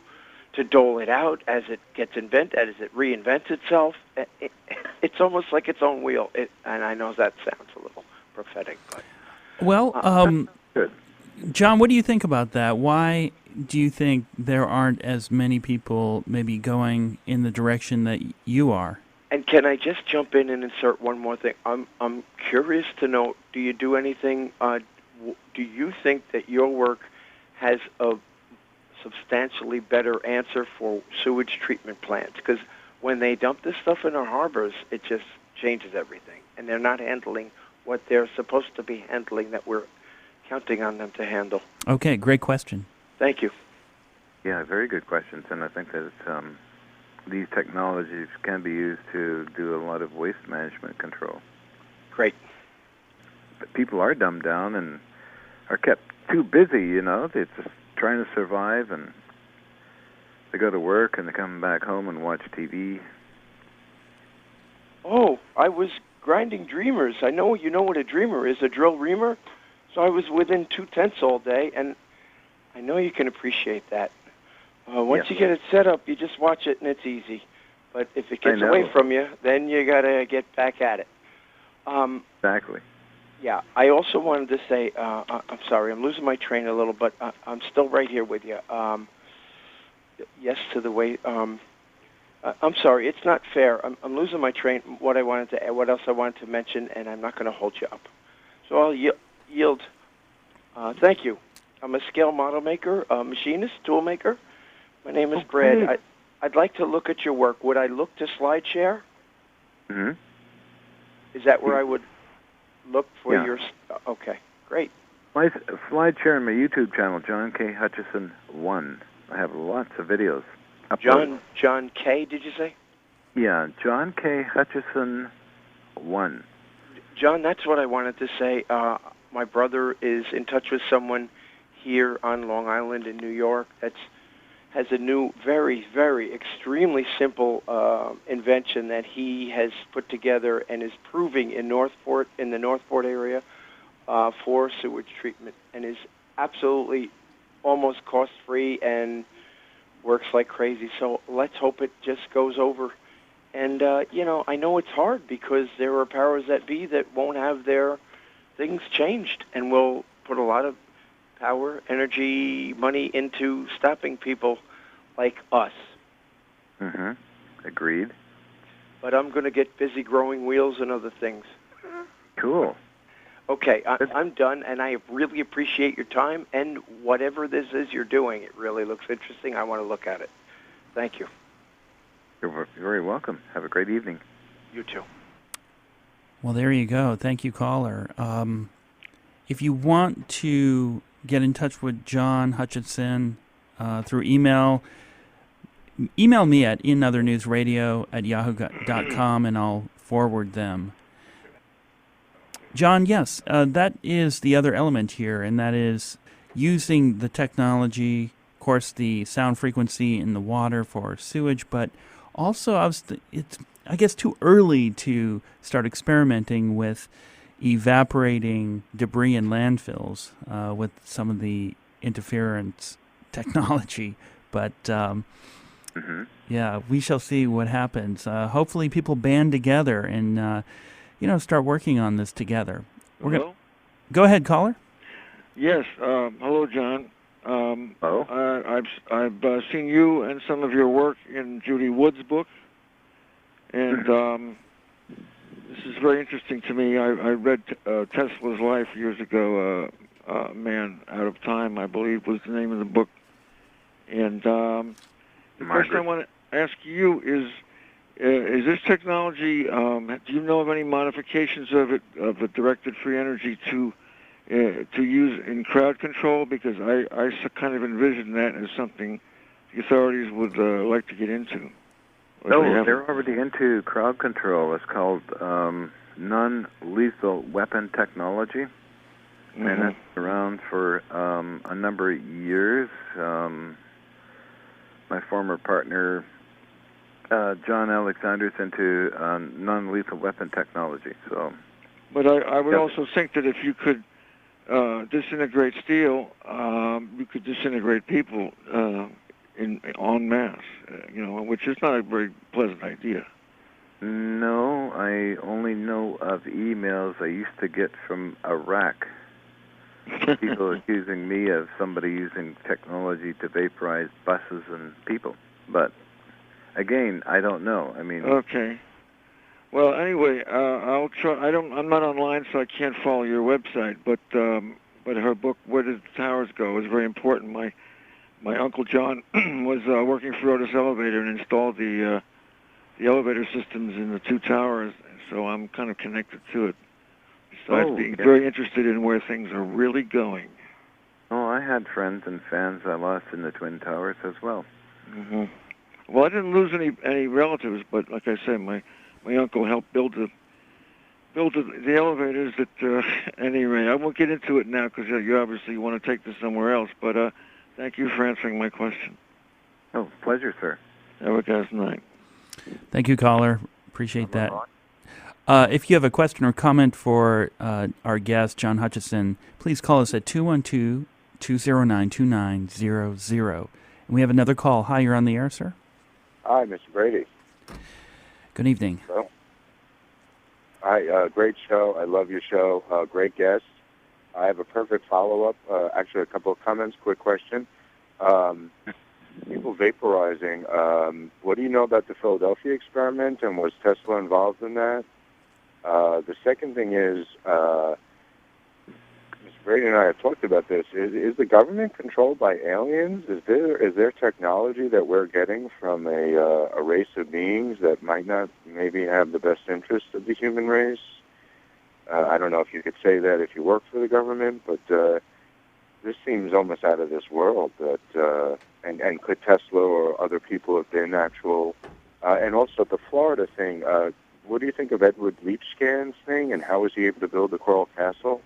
dole it out as it gets invented, as it reinvents itself. It's almost like its own wheel. And I know that sounds a little prophetic, but
well,
good.
John, what do you think about that? Why do you think there aren't as many people maybe going in the direction that you are?
And can I just jump in and insert one more thing? I'm curious to know, do you do anything? Do you think that your work has a substantially better answer for sewage treatment plants? Because when they dump this stuff in our harbors, it just changes everything, and they're not handling what they're supposed to be handling that we're counting on them to handle.
Okay, great question.
Thank you.
Yeah, very good questions, and I think that these technologies can be used to do a lot of waste management control.
Great.
But people are dumbed down and are kept too busy, They're just trying to survive, and they go to work and they come back home and watch TV.
Oh, I was grinding dreamers. I know you know what a dreamer is, a drill reamer. So I was within 2/10 all day, and I know you can appreciate that. Once you get it set up, you just watch it and it's easy. But if it gets away from you, then you got to get back at it.
Exactly.
Yeah, I also wanted to say, I'm sorry, I'm losing my train a little, but I'm still right here with you. Yes to the way. I'm sorry, it's not fair. I'm losing my train. What else I wanted to mention, and I'm not going to hold you up. So I'll yield. Thank you. I'm a scale model maker, a machinist, tool maker. My name is Brad. I'd like to look at your work. Would I look to SlideShare?
Mm-hmm.
Is that where I would look for your... Okay, great.
My SlideShare on my YouTube channel, John K. Hutchison 1. I have lots of videos uploaded.
John K., did you say?
Yeah, John K. Hutchison 1.
John, that's what I wanted to say. My brother is in touch with someone here on Long Island in New York that has a new, very, very extremely simple invention that he has put together and is proving in the Northport area for sewage treatment, and is absolutely almost cost-free and works like crazy. So let's hope it just goes over. And, I know it's hard because there are powers that be that won't have their things changed and will put a lot of power, energy, money into stopping people like us.
Mm-hmm. Agreed.
But I'm going to get busy growing wheels and other things.
Cool.
Okay, I'm done, and I really appreciate your time, and whatever this is you're doing, it really looks interesting. I want to look at it. Thank you.
You're very welcome. Have a great evening.
You too.
Well, there you go. Thank you, caller. If you want to get in touch with John Hutchison through email me at inothernewsradio@yahoo.com, and I'll forward them. John, yes, that is the other element here, and that is using the technology, of course, the sound frequency in the water for sewage, but also it's, I guess, too early to start experimenting with evaporating debris in landfills with some of the interference technology. But, yeah, we shall see what happens. Hopefully people band together and, start working on this together.
Hello?
Go ahead, caller.
Yes. Hello, John.
Hello?
I've seen you and some of your work in Judy Wood's book, and this is very interesting to me. I read Tesla's life years ago. Man Out of Time, I believe, was the name of the book. And the question I want to ask you is this technology, do you know of any modifications of it, of the directed free energy to use in crowd control? Because I kind of envision that as something the authorities would like to get into.
No, they're already into crowd control. It's called non-lethal weapon technology, and it's around for a number of years. My former partner, John Alexander's into non-lethal weapon technology. So,
but I would also think that if you could disintegrate steel, you could disintegrate people en masse, which is not a very pleasant idea.
No, I only know of emails I used to get from Iraq. People accusing me of somebody using technology to vaporize buses and people. But again, I don't know. I mean.
Okay. Well, anyway, I'll try. I'm not online, so I can't follow your website. But her book, Where Did the Towers Go, is very important. My Uncle John was working for Otis Elevator and installed the elevator systems in the two towers, so I'm kind of connected to it. Besides being very interested in where things are really going.
Oh, I had friends and fans I lost in the Twin Towers as well.
Mm-hmm. Well, I didn't lose any relatives, but like I said, my uncle helped build the elevators at any rate. I won't get into it now because you obviously want to take this somewhere else, but thank you for answering my question.
Oh, pleasure, sir.
Have a good night.
Thank you, caller. Appreciate that. If you have a question or comment for our guest, John Hutchison, please call us at 212-209-2900. And we have another call. Hi, you're on the air, sir.
Hi, Mr. Brady.
Good evening.
So, Hi, great show. I love your show. Great guest. I have a perfect follow-up. Actually, a couple of comments. Quick question. People vaporizing. What do you know about the Philadelphia experiment, and was Tesla involved in that? The second thing is, Mr. Brady and I have talked about this. Is the government controlled by aliens? Is there technology that we're getting from a race of beings that might not maybe have the best interest of the human race? I don't know if you could say that if you work for the government, but this seems almost out of this world. And could Tesla or other people have been actual? And also the Florida thing. What do you think of Edward Leachskan's thing, and how was he able to build the Coral Castle?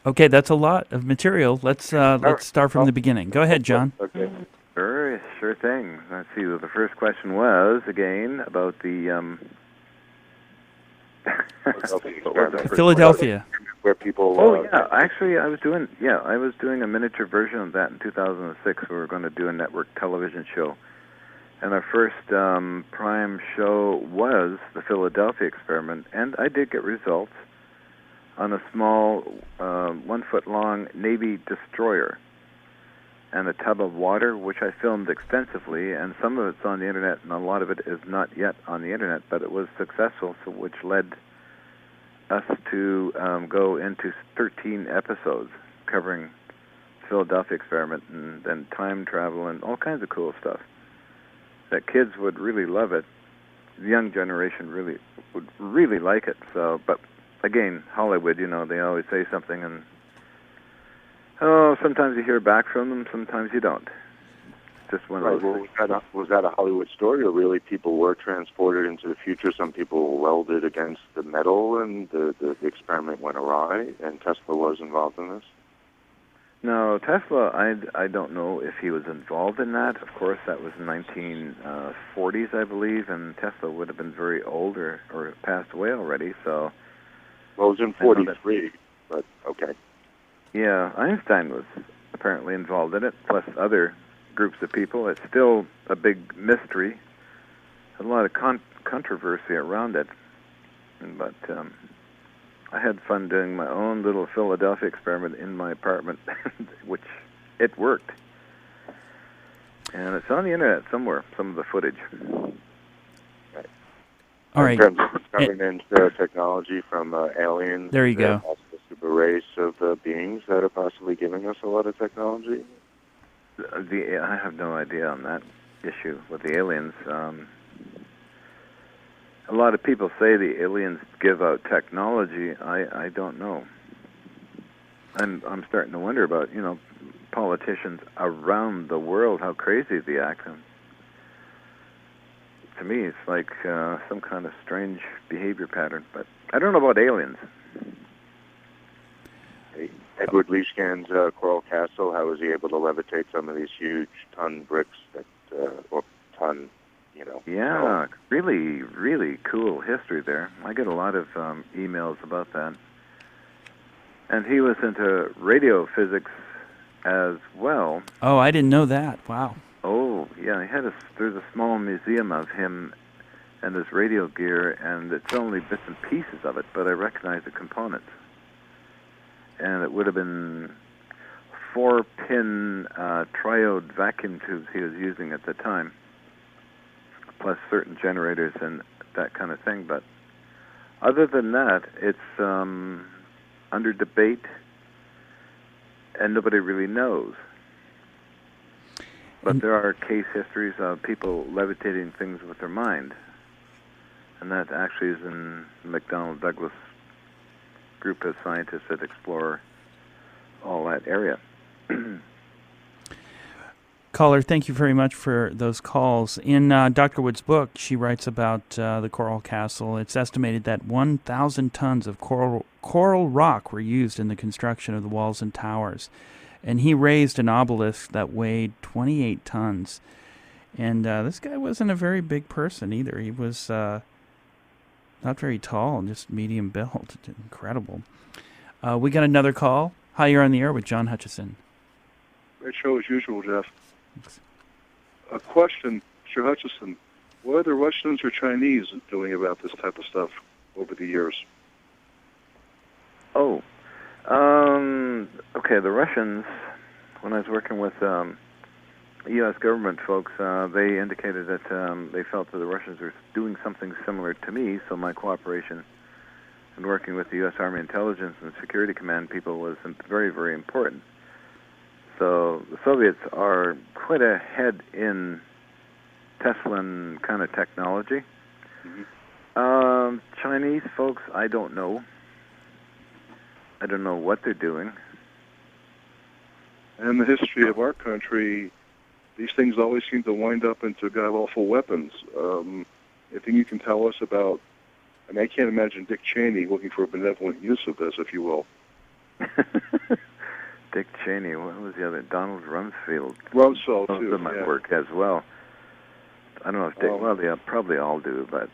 Okay, that's a lot of material. Let's start from the beginning. Go ahead, John.
Okay.
Sure thing. Let's see. The first question was again about the
Philadelphia.
Where people.
Actually, I was doing a miniature version of that in 2006. We were going to do a network television show, and our first prime show was the Philadelphia experiment, and I did get results on a small 1 foot long Navy destroyer and a tub of water, which I filmed extensively, and some of it's on the internet, and a lot of it is not yet on the internet, but it was successful, so which led us to go into 13 episodes covering the Philadelphia experiment and then time travel and all kinds of cool stuff that kids would really love it. The young generation would really like it. So, but again, Hollywood, they always say something, and sometimes you hear back from them, sometimes you don't. Just one of those things.
Was that a Hollywood story, or really people were transported into the future? Some people welded against the metal, and the experiment went awry, and Tesla was involved in this?
No, Tesla, I don't know if he was involved in that. Of course, that was 1940s, I believe, and Tesla would have been very old or passed away already, so...
Well, it was in 43, but okay.
Yeah, Einstein was apparently involved in it, plus other groups of people. It's still a big mystery. A lot of controversy around it. But I had fun doing my own little Philadelphia experiment in my apartment, which it worked. And it's on the internet somewhere, some of the footage.
All right.
In terms of government technology from aliens,
there you go.
A super race of beings that are possibly giving us a lot of technology.
I have no idea on that issue with the aliens. A lot of people say the aliens give out technology. I don't know. I'm starting to wonder about politicians around the world, how crazy they act. To me, it's like some kind of strange behavior pattern. But I don't know about aliens.
Edward Leachskan's Coral Castle, how was he able to levitate some of these huge ton bricks or ton,
Yeah, really, really cool history there. I get a lot of emails about that. And he was into radio physics as well.
Oh, I didn't know that. Wow.
Oh, yeah, there's a small museum of him and his radio gear, and it's only bits and pieces of it, but I recognize the components. And it would have been 4-pin triode vacuum tubes he was using at the time, plus certain generators and that kind of thing. But other than that, it's under debate, and nobody really knows. But there are case histories of people levitating things with their mind, and that actually is in the McDonnell Douglas group of scientists that explore all that area.
Caller, thank you very much for those calls. In Dr. Wood's book, she writes about the Coral Castle. It's estimated that 1,000 tons of coral rock were used in the construction of the walls and towers. And he raised an obelisk that weighed 28 tons. And this guy wasn't a very big person either. He was not very tall, just medium built. Incredible. We got another call. Hi, you're on the air with John Hutchison.
Great show as usual, Jeff.
Thanks.
A question, Mr. Hutchison. What are the Russians or Chinese doing about this type of stuff? over the years?
Oh, okay. The Russians, when I was working with U.S. government folks, they indicated that they felt that the Russians were doing something similar to me, so my cooperation in working with the U.S. Army Intelligence and Security Command people was very, very important. So the Soviets are quite ahead in Teslan kind of technology. Chinese folks, I don't know. I don't know what they're doing.
And the history of our country, these things always seem to wind up into god-awful weapons. Anything you can tell us about? I mean, I can't imagine Dick Cheney looking for a benevolent use of this, if you will.
Dick Cheney, what was the other? Donald Rumsfeld.
Rumsfeld,
Most
too.
of them might work as well. I don't know if Dick, well, they probably all do, but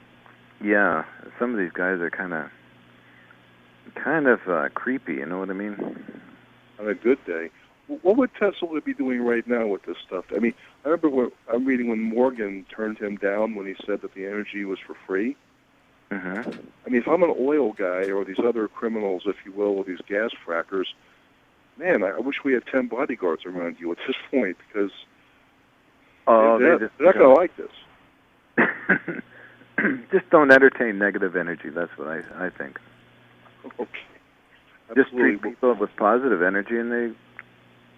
yeah, some of these guys are kind of creepy, you know what I mean?
On a good day. What would Tesla be doing right now with this stuff? I mean, I remember I'm reading when Morgan turned him down when he said that the energy was for free.
Mm-hmm.
I mean, if I'm an oil guy or these other criminals, if you will, or these gas frackers, man, I wish we had 10 bodyguards around you at this point, because they're not going to like this.
Just don't entertain negative energy. That's what I think.
Okay.
Just treat people with positive energy, and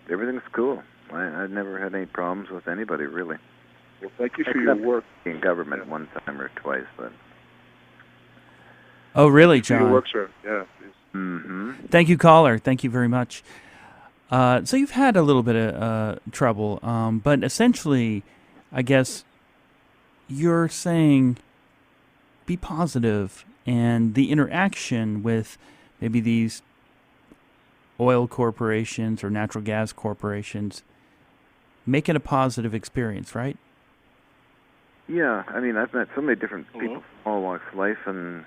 everything's cool. I've never had any problems with anybody, really.
Well, thank you for your work
in government one time or twice, but.
Oh, really, John?
Your work, sir. Yeah.
Mm-hmm.
Thank you, caller. Thank you very much. So you've had a little bit of trouble, but essentially, I guess you're saying be positive, and the interaction with maybe these oil corporations or natural gas corporations, make it a positive experience, right?
Yeah, I mean, I've met so many different people from all walks of life, and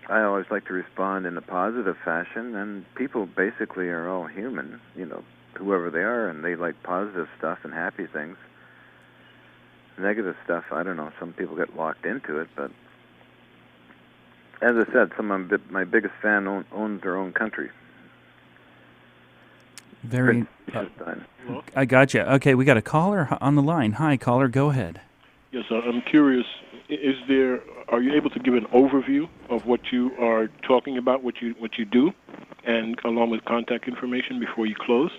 I always like to respond in a positive fashion, and people basically are all human, you know, whoever they are, and they like positive stuff and happy things. Negative stuff, I don't know, some people get locked into it, but as I said, my biggest fan owns their own country.
Very. I got you. Okay, we got a caller on the line. Hi, caller. Go ahead.
Yes, I'm curious. Are you able to give an overview of what you are talking about, what you do, and along with contact information before you close?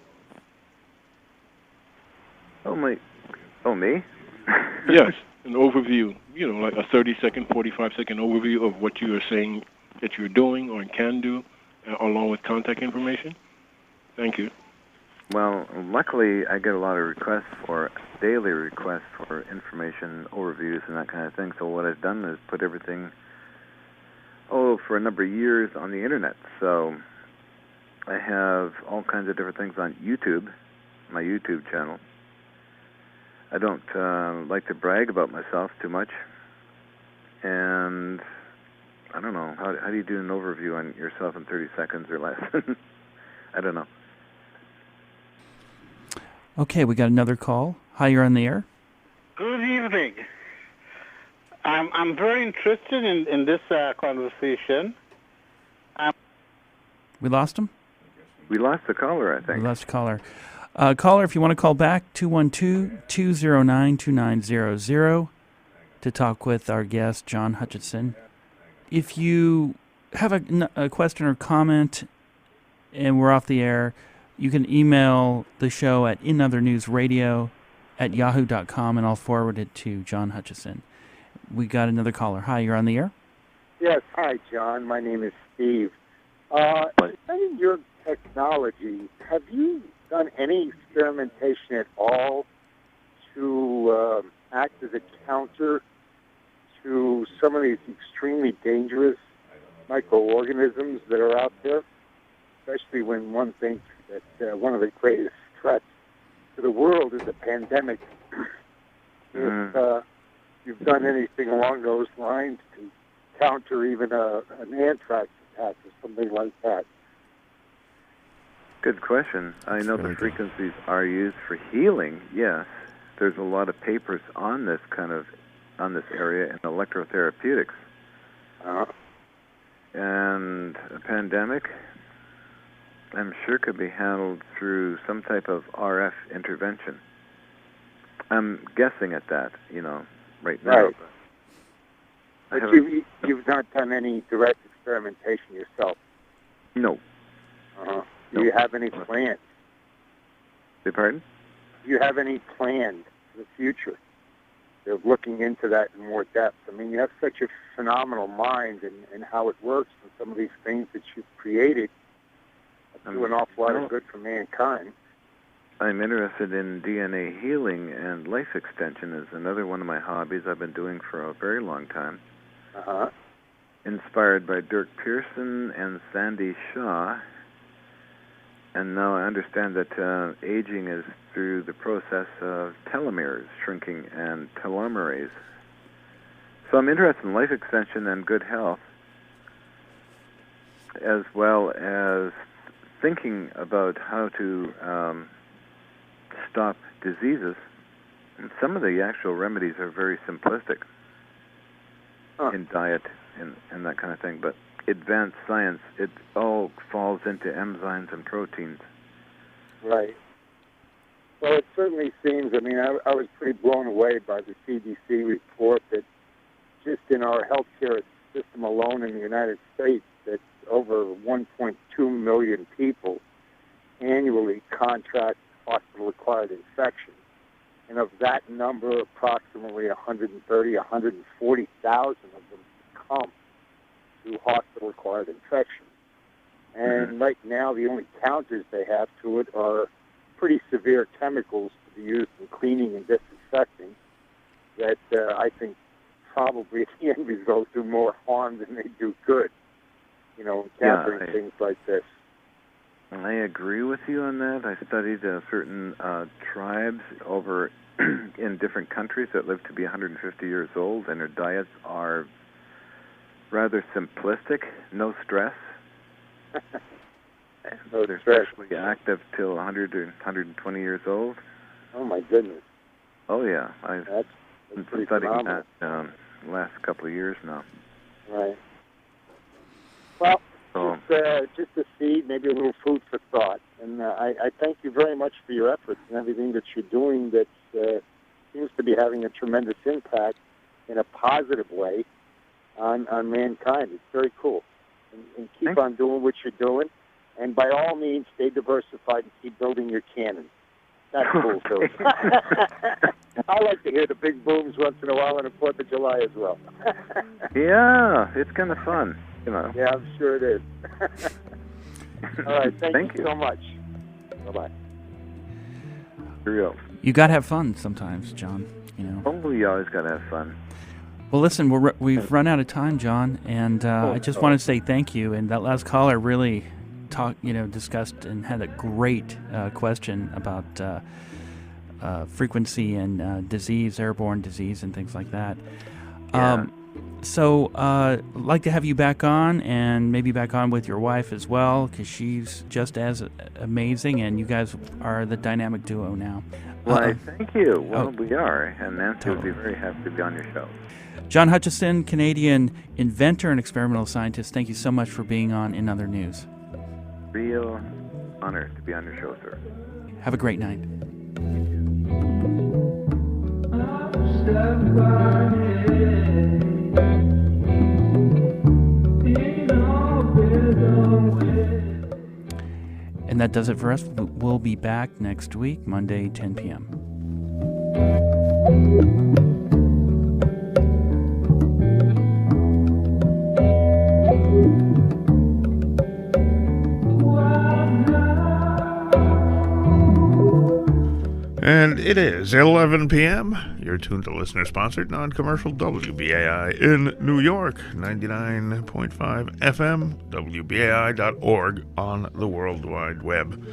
Oh, me?
Yes, an overview. You know, like a 30-second, 45-second overview of what you are saying that you're doing or can do, along with contact information. Thank you.
Well, luckily, I get a lot of daily requests for information, overviews, and that kind of thing. So what I've done is put everything, for a number of years on the Internet. So I have all kinds of different things on YouTube, my YouTube channel. I don't like to brag about myself too much. And I don't know, how do you do an overview on yourself in 30 seconds or less? I don't know.
Okay, we got another call. Hi, you're on the air.
Good evening. I'm very interested in this conversation.
We lost him?
We lost the caller, I think.
We lost the caller. Caller, if you want to call back, 212-209-2900 to talk with our guest, John Hutchison. If you have a question or comment and we're off the air, you can email the show at inothernewsradio@yahoo.com, and I'll forward it to John Hutchison. We got another caller. Hi, you're on the air?
Yes, hi, John. My name is Steve. Studying your technology, have you done any experimentation at all to act as a counter to some of these extremely dangerous microorganisms that are out there, especially when one thinks that one of the greatest threats to the world is a pandemic? If you've done anything along those lines to counter even an anthrax attack or something like that.
Good question. I know the frequencies are used for healing, yes. There's a lot of papers on this area in electrotherapeutics. and a pandemic, I'm sure could be handled through some type of RF intervention. I'm guessing at that, right now.
Right. But you've not done any direct experimentation yourself?
No.
Uh-huh. Do you have any plans?
Beg pardon?
Do you have any plans for the future of looking into that in more depth? I mean, you have such a phenomenal mind and how it works and some of these things that you've created do an awful lot of good for mankind.
I'm interested in DNA healing, and life extension is another one of my hobbies I've been doing for a very long time.
Uh-huh.
Inspired by Dirk Pearson and Sandy Shaw. And now I understand that aging is through the process of telomeres shrinking and telomerase. So I'm interested in life extension and good health, as well as thinking about how to stop diseases. And some of the actual remedies are very simplistic in diet and that kind of thing. But advanced science, it all falls into enzymes and proteins.
Right. Well, it certainly seems, I mean, I was pretty blown away by the CDC report that just in our healthcare system alone in the United States, that over 1.2 million people annually contract hospital-acquired infection. And of that number, approximately 140,000 of them succumb to hospital-acquired infection. And right now, the only counters they have to it are pretty severe chemicals to be used in cleaning and disinfecting that I think probably at the end result do more harm than they do good, countering things like this.
I agree with you on that. I studied certain tribes over in different countries that live to be 150 years old, and their diets are rather simplistic, no stress. They're sexually active till 100 or 120 years old.
Oh, my goodness.
Oh, yeah. I've been studying
phenomenal.
that the last couple of years now.
Right. Well, just a seed, maybe a little food for thought. And I thank you very much for your efforts and everything that you're doing that seems to be having a tremendous impact in a positive way on mankind. It's very cool. And keep on doing what you're doing. And by all means, stay diversified and keep building your cannon. That's cool, too. I like to hear the big booms once in a while on the 4th of July as well.
Yeah, it's kind of fun,
Yeah, I'm sure it is. All right, thank you so much. Bye-bye.
Real.
You got to have fun sometimes, John,
Oh, you always got to have fun.
Well, listen, we've run out of time, John, and I just want to say thank you. And that last caller really discussed and had a great question about frequency and disease, airborne disease, and things like that.
Yeah.
So I'd like to have you back on, and maybe back on with your wife as well, because she's just as amazing, and you guys are the dynamic duo now.
Why, thank you. Well, we are, and Nancy would be very happy to be on your show.
John Hutchison, Canadian inventor and experimental scientist, thank you so much for being on In Other News.
Real honor to be on your show, sir.
Have a great night. And that does it for us. We'll be back next week, Monday, 10 p.m.
And it is 11 p.m. You're tuned to listener-sponsored, non-commercial WBAI in New York, 99.5 FM, WBAI.org on the World Wide Web.